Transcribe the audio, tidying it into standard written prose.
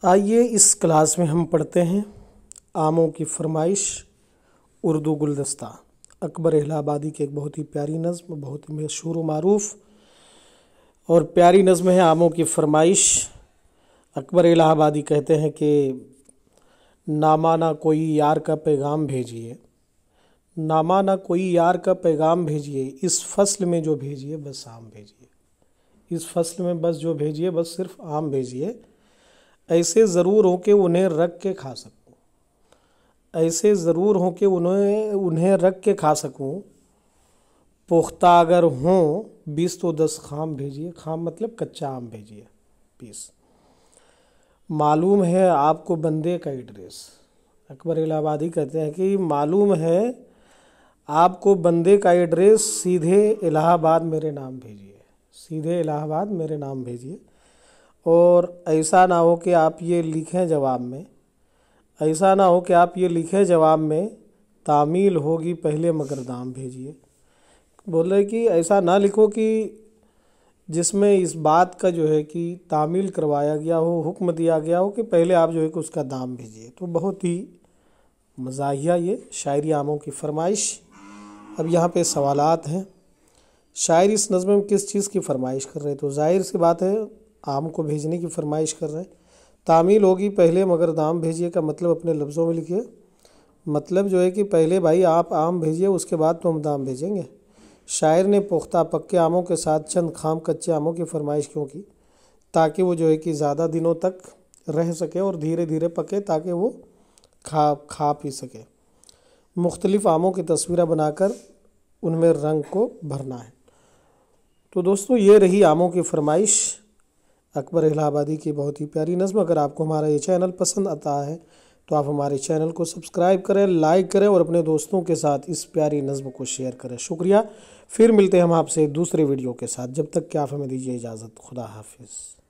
आइए इस क्लास में हम पढ़ते हैं आमों की फरमाइश उर्दू गुलदस्ता। अकबर इलाहाबादी की एक बहुत ही प्यारी नज़्म, बहुत ही मशहूर व मारूफ और प्यारी नज़्म है आमों की फरमाइश। अकबर इलाहाबादी कहते हैं कि नामाना कोई यार का पैगाम भेजिए, नामाना कोई यार का पैगाम भेजिए, इस फसल में जो भेजिए बस आम भेजिए, इस फसल में बस जो भेजिए बस सिर्फ आम भेजिए। ऐसे ज़रूर हो कि उन्हें रख के खा सकूं, ऐसे ज़रूर हो कि उन्हें रख के खा सकूं। पुख्ता अगर हों 20 तो 10 खाम भेजिए, खाम मतलब कच्चा आम भेजिए 20। मालूम है आपको बंदे का एड्रेस, अकबर इलाहाबादी कहते हैं कि मालूम है आपको बंदे का एड्रेस, सीधे इलाहाबाद मेरे नाम भेजिए, सीधे इलाहाबाद मेरे नाम भेजिए। और ऐसा ना हो कि आप ये लिखें जवाब में, ऐसा ना हो कि आप ये लिखें जवाब में तामील होगी पहले मगर दाम भेजिए। बोल रहे कि ऐसा ना लिखो कि जिसमें इस बात का जो है कि तामील करवाया गया हो, हुक्म दिया गया हो कि पहले आप जो है कि उसका दाम भेजिए। तो बहुत ही मज़ाहिया ये शायरी आमों की फरमाइश। अब यहाँ पे सवालात हैं। शायर इस नज़्म में किस चीज़ की फरमाइश कर रहे हैं? तो जाहिर सी बात है आम को भेजने की फरमाइश कर रहे हैं। तामील होगी पहले मगर दाम भेजिए का मतलब अपने लफ्ज़ों में लिखिए। मतलब जो है कि पहले भाई आप आम भेजिए, उसके बाद तो हम दाम भेजेंगे। शायर ने पुख्ता पक्के आमों के साथ चंद खाम कच्चे आमों की फरमाइश क्यों की? ताकि वो जो है कि ज़्यादा दिनों तक रह सके और धीरे धीरे पके, ताकि वो खा पी सके। मुख्तलिफ़ आमों की तस्वीरें बनाकर उनमें रंग को भरना है। तो दोस्तों ये रही आमों की फरमाइश, अकबर इलाहाबादी की बहुत ही प्यारी नज़्म। अगर आपको हमारा ये चैनल पसंद आता है तो आप हमारे चैनल को सब्सक्राइब करें, लाइक करें और अपने दोस्तों के साथ इस प्यारी नज़्म को शेयर करें। शुक्रिया। फिर मिलते हैं हम आपसे दूसरे वीडियो के साथ। जब तक कि आप हमें दीजिए इजाज़त। खुदा हाफिज़।